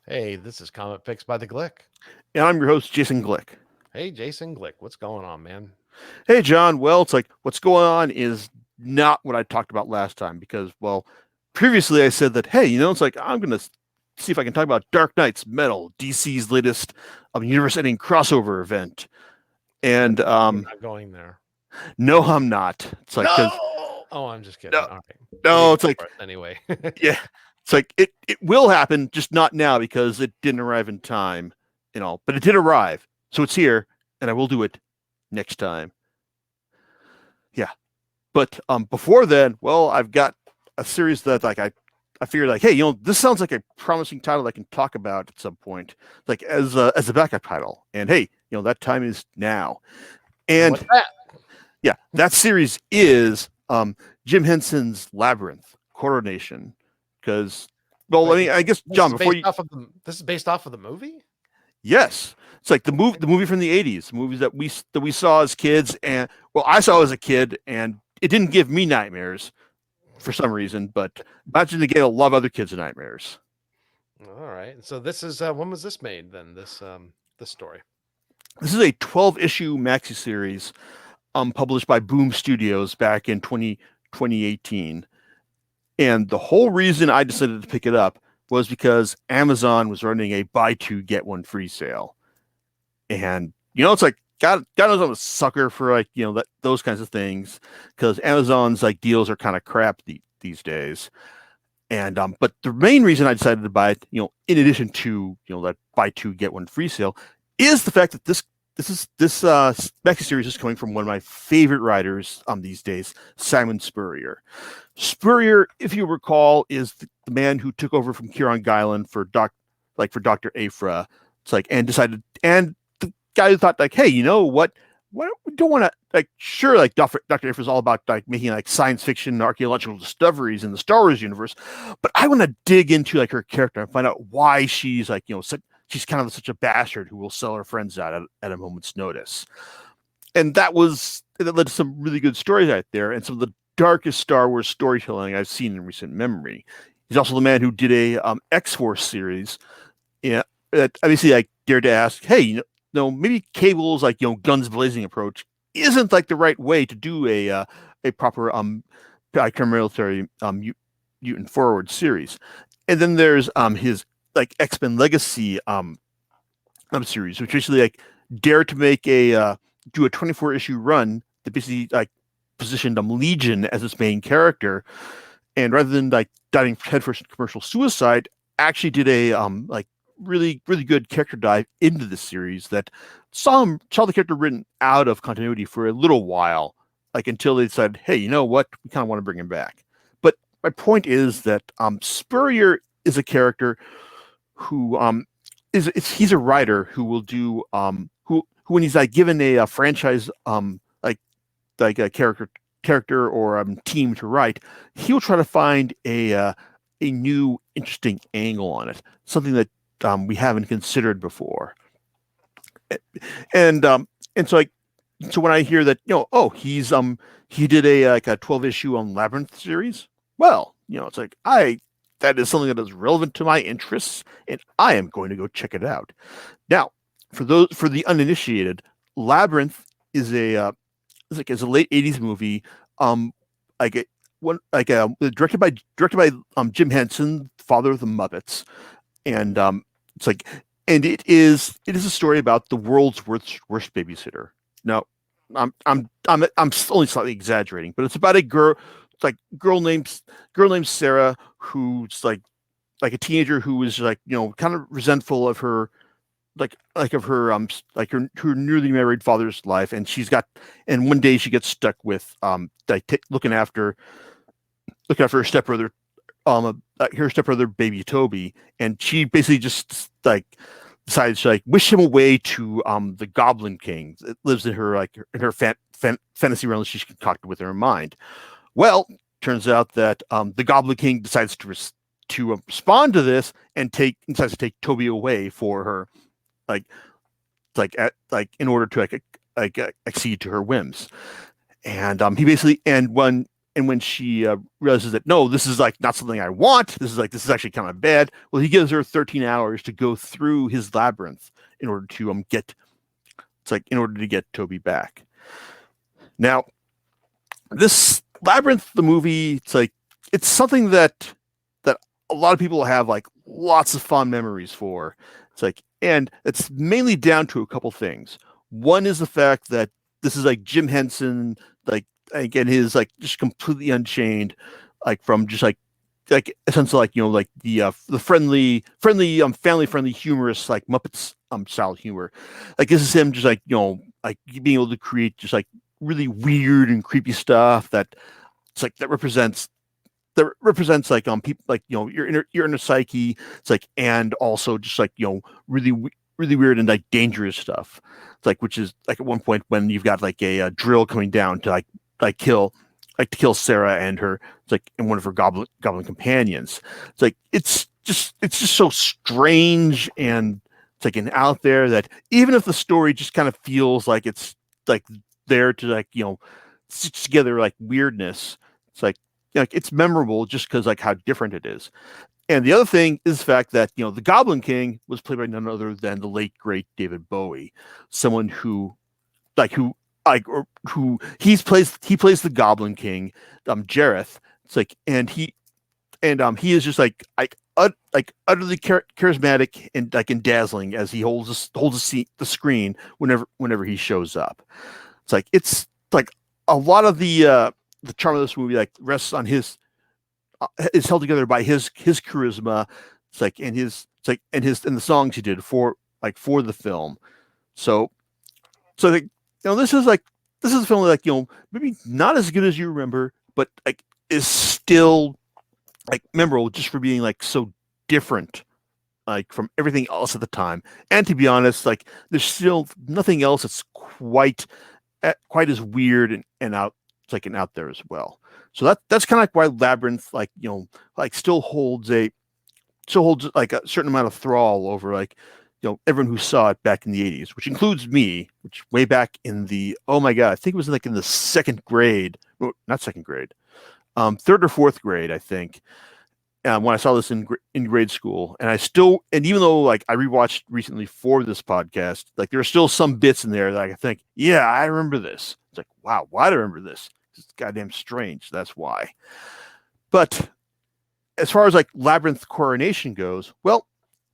Hey, this is Comet Picks by the Glick. And I'm your host, Jason Glick. Hey, Jason Glick, what's going on, man? Hey, John. Well, it's like what's going on is not what I talked about last time because, well, previously I said that, hey, it's like I'm going to see if I can talk about Dark Knight's Metal, DC's latest universe-ending crossover event. And You're not going there. no, I'm not. It's like because No! Oh, I'm just kidding. no, All right. Let me no, go it's like for it anyway. yeah, it's like it will happen, just not now because it didn't arrive in time, but it did arrive, so it's here, and I will do it next time. Yeah. But before then, well, I've got a series that I figured like, hey, this sounds like a promising title I can talk about at some point, like as a backup title. And hey, that time is now. And what's And that? yeah, that series is Jim Henson's Labyrinth Coronation. Because, well, Wait, I guess this John, is before based you, off of this is based off of the movie? yes, it's like the movie from the '80s, movies that we saw as kids, and well, I saw as a kid, and it didn't give me nightmares for some reason, but imagine they gave a lot of other kids nightmares. All right. So this is when was this made then? This story. This is a 12 issue maxi series published by Boom Studios back in 2018. And the whole reason I decided to pick it up was because Amazon was running a buy two, get one free sale. And, it's like, God knows I'm a sucker for those kinds of things because Amazon's like deals are kind of crap these days. And but the main reason I decided to buy it, in addition to that buy two get one free sale, is the fact that this maxi series is coming from one of my favorite writers these days, Simon Spurrier. Spurrier, if you recall, is the man who took over from Kieron Gillen for Dr. Afra. It's like and decided and the guy who thought like, hey, you know what? What we don't want to like sure like Dr. Afra is all about like making like science fiction and archaeological discoveries in the Star Wars universe, but I want to dig into like her character and find out why she's like she's kind of such a bastard who will sell her friends out at a moment's notice. And that led to some really good stories out there and some of the darkest Star Wars storytelling I've seen in recent memory. He's also the man who did a X-Force series. Yeah, that obviously I dared to ask, hey, maybe Cable's like guns blazing approach isn't like the right way to do a proper paramilitary mutant forward series. And then there's his like X-Men Legacy series, which basically like dared to make do a 24 issue run that basically like positioned Legion as its main character, and rather than like diving headfirst in commercial suicide, actually did a like really good character dive into the series that saw the character written out of continuity for a little while, like until they decided, hey, you know what, we kind of want to bring him back. But my point is that Spurrier is a character who he's a writer who will do who when he's like given a franchise like a character or team to write, he'll try to find a new interesting angle on it, something that we haven't considered before. And so like so when I hear that he did a like a 12 issue on Labyrinth series, well, it's like that is something that is relevant to my interests, and I am going to go check it out. Now, for the uninitiated, Labyrinth is is a late '80s movie, like a, one like directed by Jim Henson, father of the Muppets, and it's like it is a story about the world's worst babysitter. Now, I'm only slightly exaggerating, but it's about a girl. It's like girl named Sarah who's like a teenager who is like kind of resentful of her like of her her newly married father's life, and one day she gets stuck with looking after her stepbrother baby Toby, and she basically just like decides to like wish him away to the Goblin King that lives in her fantasy realm that she's concocted within her mind. Well, turns out that the Goblin King decides to respond to this and decides to take Toby away for her, like in order to accede to her whims. And he basically and when and when she realizes that no, this is like not something I want. This is actually kind of bad. Well, he gives her 13 hours to go through his labyrinth in order to get in order to get Toby back. Now, this Labyrinth, the movie, it's something that a lot of people have like lots of fond memories for. And it's mainly down to a couple things. One is the fact that this is like Jim Henson, again, his just completely unchained, from just essentially the friendly, family friendly, humorous Muppets style humor. This is him just being able to create just really weird and creepy stuff that represents people your inner psyche. And also just really really weird and dangerous stuff. Which is at one point when you've got a drill coming down to kill Sarah and her and one of her goblin companions. It's just so strange and and out there that even if the story just kind of feels like it's there to stitch together weirdness, it's memorable just because how different it is. And the other thing is the fact that the Goblin King was played by none other than the late great David Bowie, someone who he plays the Goblin King, Jareth. And he is just utterly charismatic and dazzling as he holds the screen whenever he shows up. It's a lot of the charm of this movie rests on his is held together by his charisma. And the songs he did for the film. So this is a film that maybe not as good as you remember, but is still memorable just for being so different from everything else at the time. And to be honest, there's still nothing else that's quite as weird and out and out there as well. So that's kind of why Labyrinth still holds a certain amount of thrall over everyone who saw it back in the 80s, which includes me, which way back in the, oh my God, I think it was in the second grade, not second grade, third or fourth grade, I think, when I saw this in grade school. And even though I rewatched recently for this podcast, there are still some bits in there that I think, yeah, I remember this. It's wow, why do I remember this? It's goddamn strange. That's why. But as far as Labyrinth Coronation goes, well,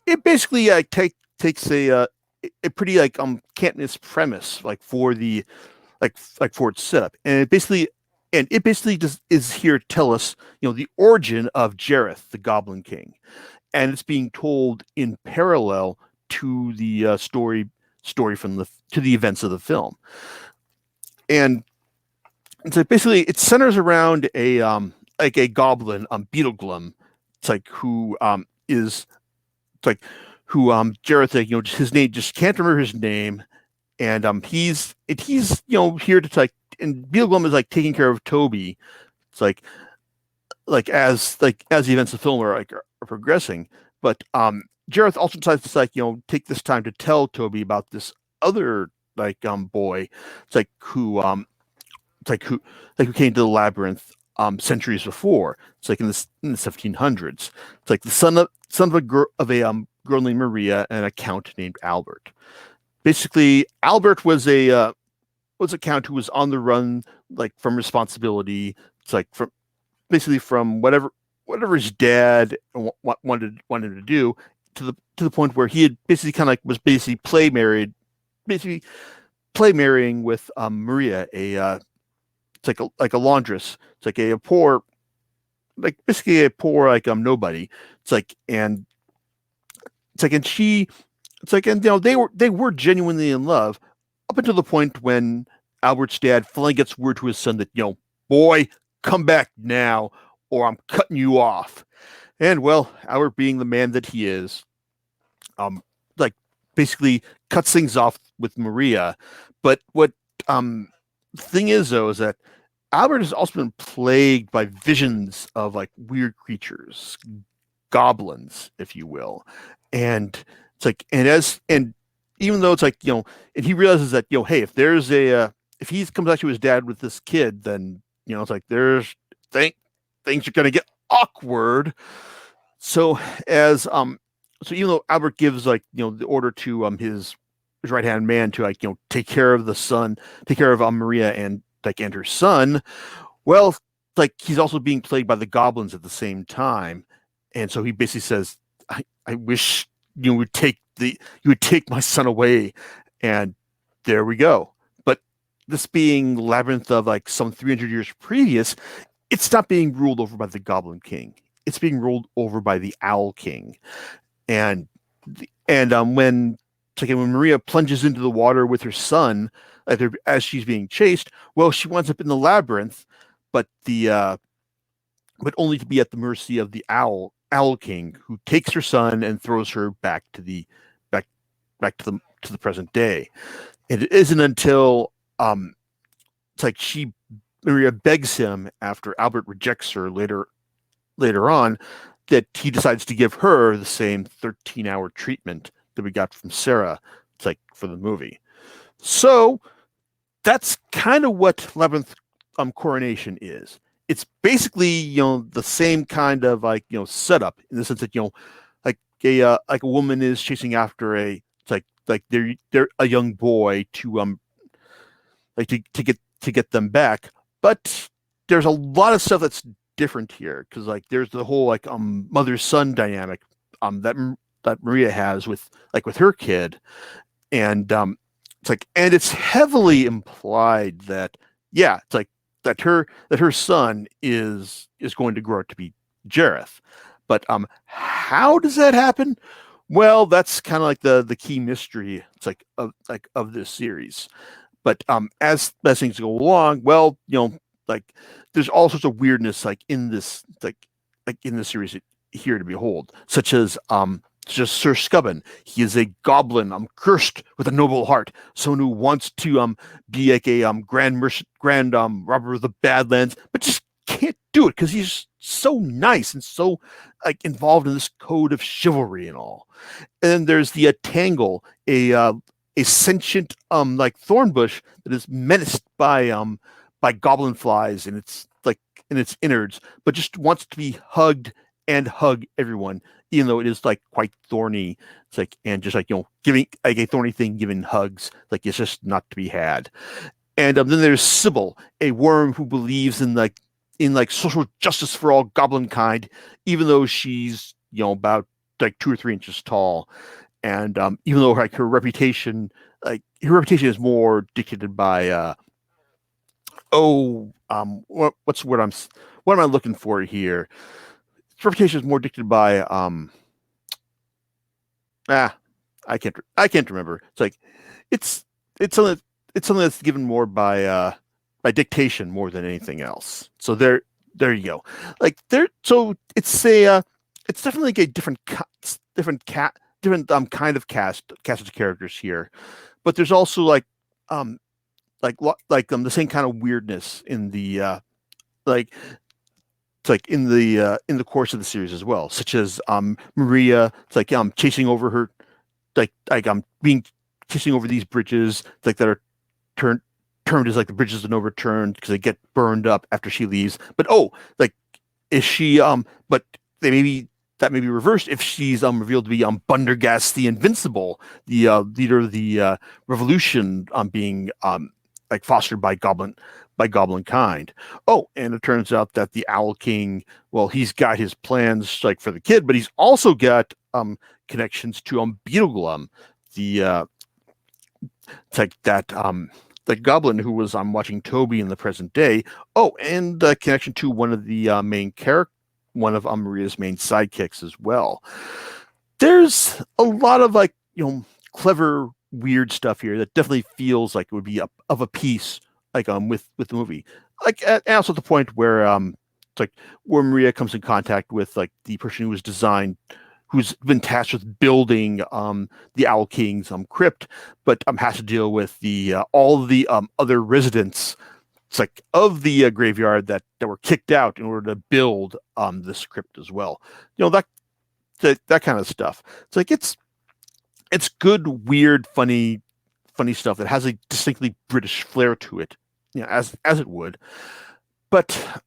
it basically takes a pretty Cantonese premise for the for its setup, and it basically just is here to tell us the origin of Jareth, the Goblin King, and it's being told in parallel to the story from the events of the film. And so basically it centers around a goblin, Beetleglum. Who is who Jareth, his name, just can't remember his name, and he's here to and Beetleglum is taking care of Toby. It's as the events of the film are progressing, but Jareth also decides to take this time to tell Toby about this other boy. Who came to the Labyrinth centuries before. It's in the 1700s. It's the son of a girl named Maria and a count named Albert. Basically, Albert was a count who was on the run from responsibility. It's from whatever his dad wanted him to do, to the point where he had basically was play marrying with Maria, it's a laundress. It's a poor, basically a poor nobody. And they were genuinely in love up until the point when Albert's dad finally gets word to his son that boy, come back now or I'm cutting you off. And well, Albert, being the man that he is, basically cuts things off with Maria. But what the thing is, though, is that Albert has also been plagued by visions of weird creatures, goblins, if you will. And and even though it's and he realizes that, hey, if he comes back to his dad with this kid, then, it's think things are going to get awkward. So as so even though Albert gives like the order to his right hand man to like take care of the son, take care of Maria and her son, well, like he's also being plagued by the goblins at the same time, and so he basically says, I wish you would take my son away, and there we go. But this being Labyrinth of like some 300 years previous, it's not being ruled over by the Goblin King. It's being ruled over by the Owl King, and when when Maria plunges into the water with her son as she's being chased, well, she winds up in the labyrinth, but but only to be at the mercy of the Owl King, who takes her son and throws her back to the back to the present day. And it isn't until it's like Maria begs him after Albert rejects her later on that he decides to give her the same 13-hour treatment that we got from Sarah. It's like for the movie. So that's kind of what Labyrinth Coronation is. It's basically the same kind of like setup in the sense that like a woman is chasing after they're a young boy to to get them back, but there's a lot of stuff that's different here because like there's the whole like mother son dynamic that Maria has with her kid, and and it's heavily implied that it's like that her son is going to grow up to be Jareth. But how does that happen? Well, that's kind of like the key mystery. It's of this series. But as things go along, well, like there's all sorts of weirdness in this in this series here to behold, such as just Sir Scubbin. He is a goblin, cursed with a noble heart, someone who wants to be like a grand robber of the Badlands, but just can't do it because he's so nice and so involved in this code of chivalry and all. And then there's the Tangle, a sentient thorn bush that is menaced by goblin flies in its innards, but just wants to be hugged and hug everyone, even though it is quite thorny. It's and just giving a thorny thing, giving hugs, it's just not to be had. And then there's Sybil, a worm who believes in social justice for all goblin kind, even though she's about 2 or 3 inches tall. And even though her reputation is more dictated by what's what am I looking for here? Its reputation is more dictated by I can't remember. It's something that's given more by dictation more than anything else. So there you go. So it's definitely a different kind of cast of characters here, but there's also the same kind of weirdness in the in the course of the series as well, such as Maria. It's chasing over her, being chasing over these bridges that are termed as the bridges of no return because they get burned up after she leaves. But is she but that may be reversed if she's revealed to be Bundergast the Invincible, the leader of the revolution, being fostered by goblin kind. Oh, and it turns out that the Owl King, well, he's got his plans for the kid, but he's also got connections to Beetleglum, the that goblin who was watching Toby in the present day. Oh, and the connection to one of the one of Maria's main sidekicks as well. There's a lot of clever, weird stuff here that definitely feels like it would be of a piece with the movie. And also at the point where where Maria comes in contact with the person who's been tasked with building the Owl King's crypt, but has to deal with all the other residents of the graveyard that were kicked out in order to build this crypt as well. That kind of stuff. It's good, weird, funny stuff that has a distinctly British flair to it, as it would. But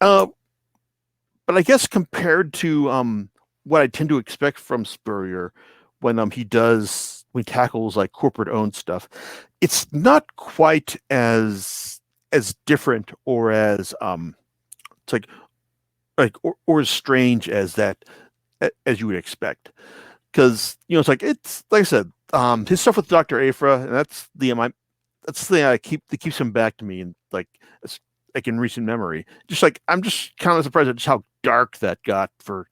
Uh, but I guess compared to what I tend to expect from Spurrier when he tackles like corporate owned stuff, it's not quite as different or as it's or as strange as that as you would expect. Because it's like it's like I said, his stuff with Dr. Afra, and that's the thing that keeps him back to me, and it's like in recent memory. Just like I'm just kind of surprised at just how dark that got for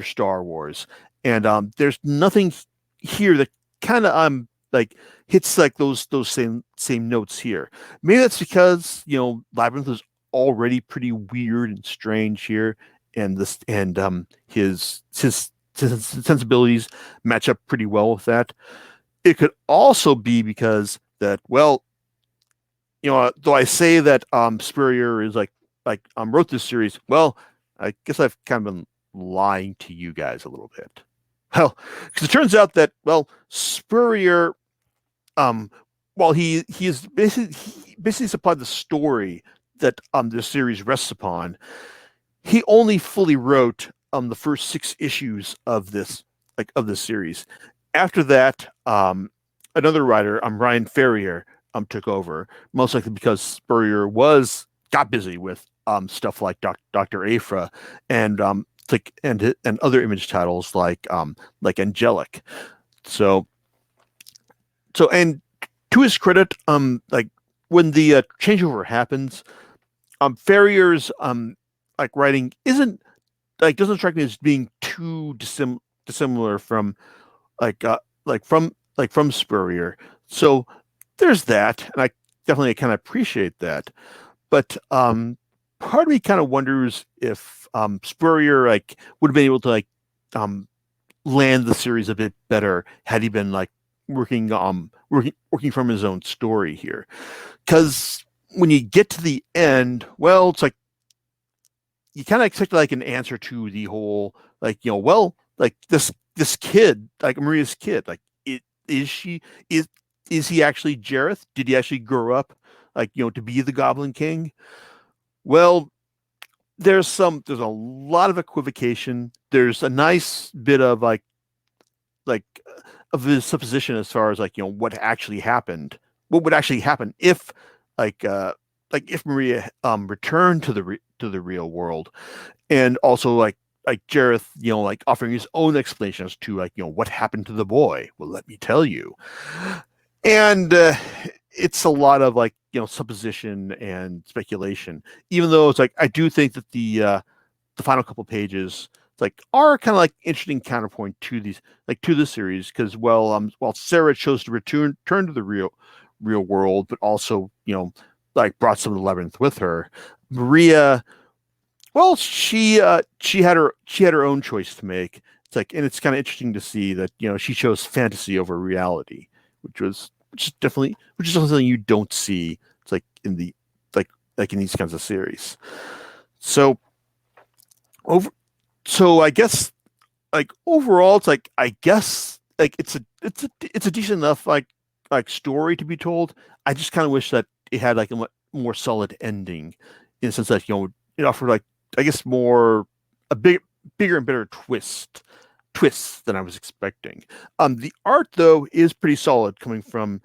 Star Wars. And there's nothing here that kind of like hits like those same notes here. Maybe that's because Labyrinth is already pretty weird and strange here, and this and his sensibilities match up pretty well with that. It could also be because that, well, though I say that Spurrier is wrote this series, well, I guess I've kind of been lying to you guys a little bit. Well, because it turns out that, well, Spurrier, um, while he is basically supplied the story that the series rests upon, he only fully wrote the first 6 issues of this series. After that, another writer, Ryan Ferrier, took over, most likely because Spurrier got busy with stuff like Dr. Afra and and other image titles like Angelic. So and to his credit, like when the changeover happens, Ferrier's writing isn't doesn't strike me as being too dissimilar from like uh from Spurrier. So there's that, and I definitely kind of appreciate that. But part of me kind of wonders if Spurrier would have been able to um land the series a bit better had he been working from his own story here. Because when you get to the end, well, it's like you kind of expect like an answer to the whole well, like this kid, like Maria's kid, is she is he actually Jareth? Did he actually grow up to be the Goblin King? Well, there's a lot of equivocation. There's a nice bit of like of his supposition as far as what actually happened, what would actually happen if like uh if Maria returned to the real world, and also Jareth, offering his own explanation as to what happened to the boy. Well, let me tell you. And it's a lot of supposition and speculation. Even though it's I do think that the final couple pages are kind of interesting counterpoint to these to the series, because while Sarah chose to turn to the real world, but also brought some of the labyrinth with her, Maria, well, she had her own choice to make. And it's kind of interesting to see that she chose fantasy over reality, which is something you don't see. It's in the in these kinds of series. So over so I guess overall it's I guess it's a decent enough story to be told. I just kind of wish that it had a more solid ending, in the sense that it offered I guess more a bigger and better twists than I was expecting. The art though is pretty solid, coming from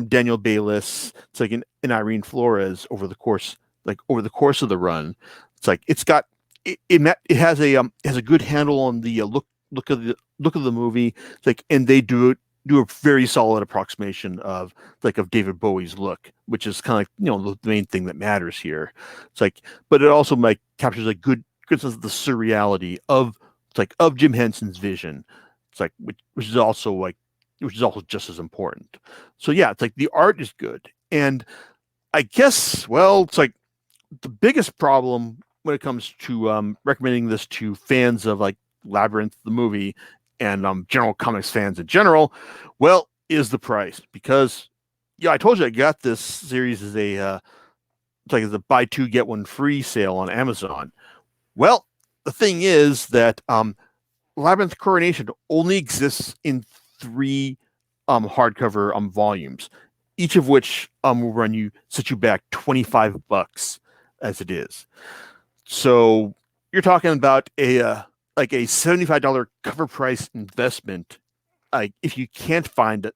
Daniel Bayliss. It's in Irene Flores over the course of the run. It's it's got it has a good handle on the look of the movie. And they do a very solid approximation of David Bowie's look, which is kind of the main thing that matters here. But it also captures a good sense of the surreality of of Jim Henson's vision. Which is also just as important. So yeah, it's the art is good, and I guess, well, it's the biggest problem when it comes to recommending this to fans of Labyrinth the movie, and general comics fans in general, well, is the price. Because yeah, I told you I got this series as as a buy two get one free sale on Amazon. Well, the thing is that Labyrinth Coronation only exists in 3 hardcover volumes, each of which will set you back $25 as it is. So you're talking about like a $75 cover price investment. Like if you can't find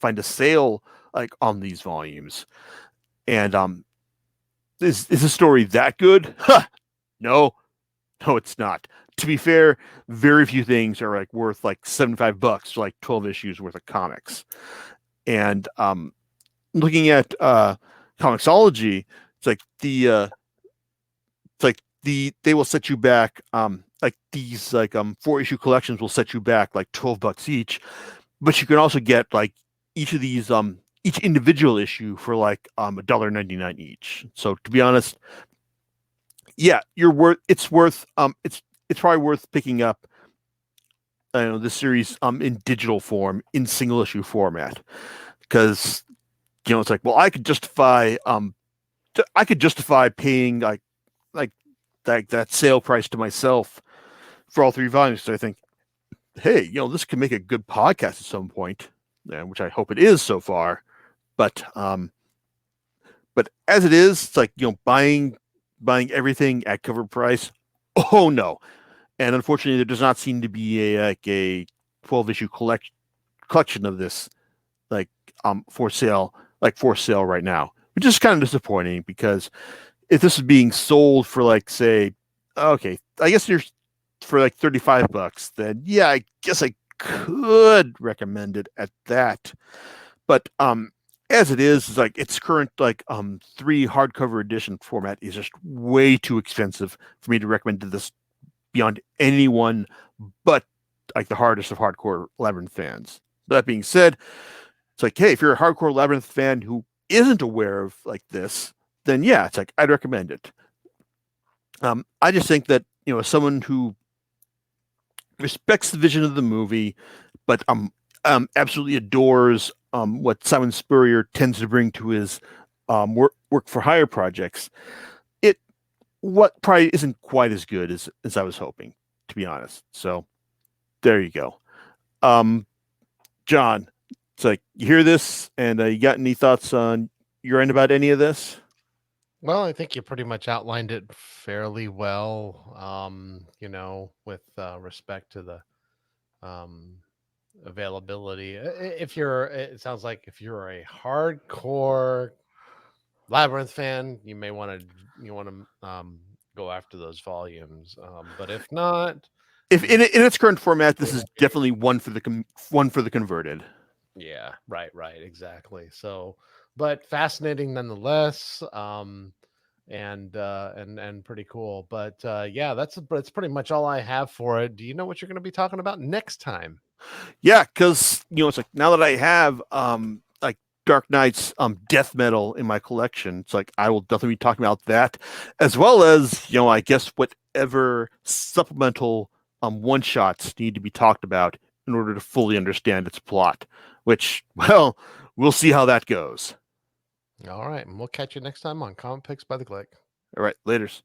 a sale like on these volumes, and is the story that good? Huh, no, no, it's not. To be fair, very few things are like worth like $75 for like 12 issues worth of comics. And looking at Comixology, it's like they will set you back like these like 4 issue collections will set you back like $12 each, but you can also get like each of these each individual issue for like $1.99 each. So to be honest, yeah, it's probably worth picking up this series in digital form in single issue format, because it's like, well, I could justify paying like that sale price to myself for all 3 volumes. So I think, hey, this could make a good podcast at some point, which I hope it is so far. But as it is, it's like buying everything at cover price. Oh no! And unfortunately, there does not seem to be a 12 issue collection of this like for sale right now, which is kind of disappointing, because if this is being sold for like, say, okay, I guess you're for like $35, then yeah, I guess I could recommend it at that. But as it is, it's like its current like 3 hardcover edition format is just way too expensive for me to recommend to this beyond anyone but like the hardest of hardcore Labyrinth fans. That being said, it's like, hey, if you're a hardcore Labyrinth fan who isn't aware of like this, then yeah, it's like I'd recommend it. I just think that as someone who respects the vision of the movie, but absolutely adores what Simon Spurrier tends to bring to his work for hire projects, what probably isn't quite as good as I was hoping, to be honest. So there you go. John, it's like, you hear this, and you got any thoughts on your end about any of this? Well, I think you pretty much outlined it fairly well. With respect to the um, availability. If you're, it sounds like if you're a hardcore Labyrinth fan, you want to go after those volumes. But if not, If in its current format, this is yeah, definitely one for the converted. yeah, right, exactly. So, but fascinating nonetheless. And pretty cool. But yeah, that's pretty much all I have for it. Do you know what you're going to be talking about next time? Yeah, because it's like, now that I have like Dark Knight's death metal in my collection, it's like I will definitely be talking about that, as well as I guess whatever supplemental one shots need to be talked about in order to fully understand its plot. Which, well, we'll see how that goes. All right, and we'll catch you next time on Comic Picks by the Click. All right, later's.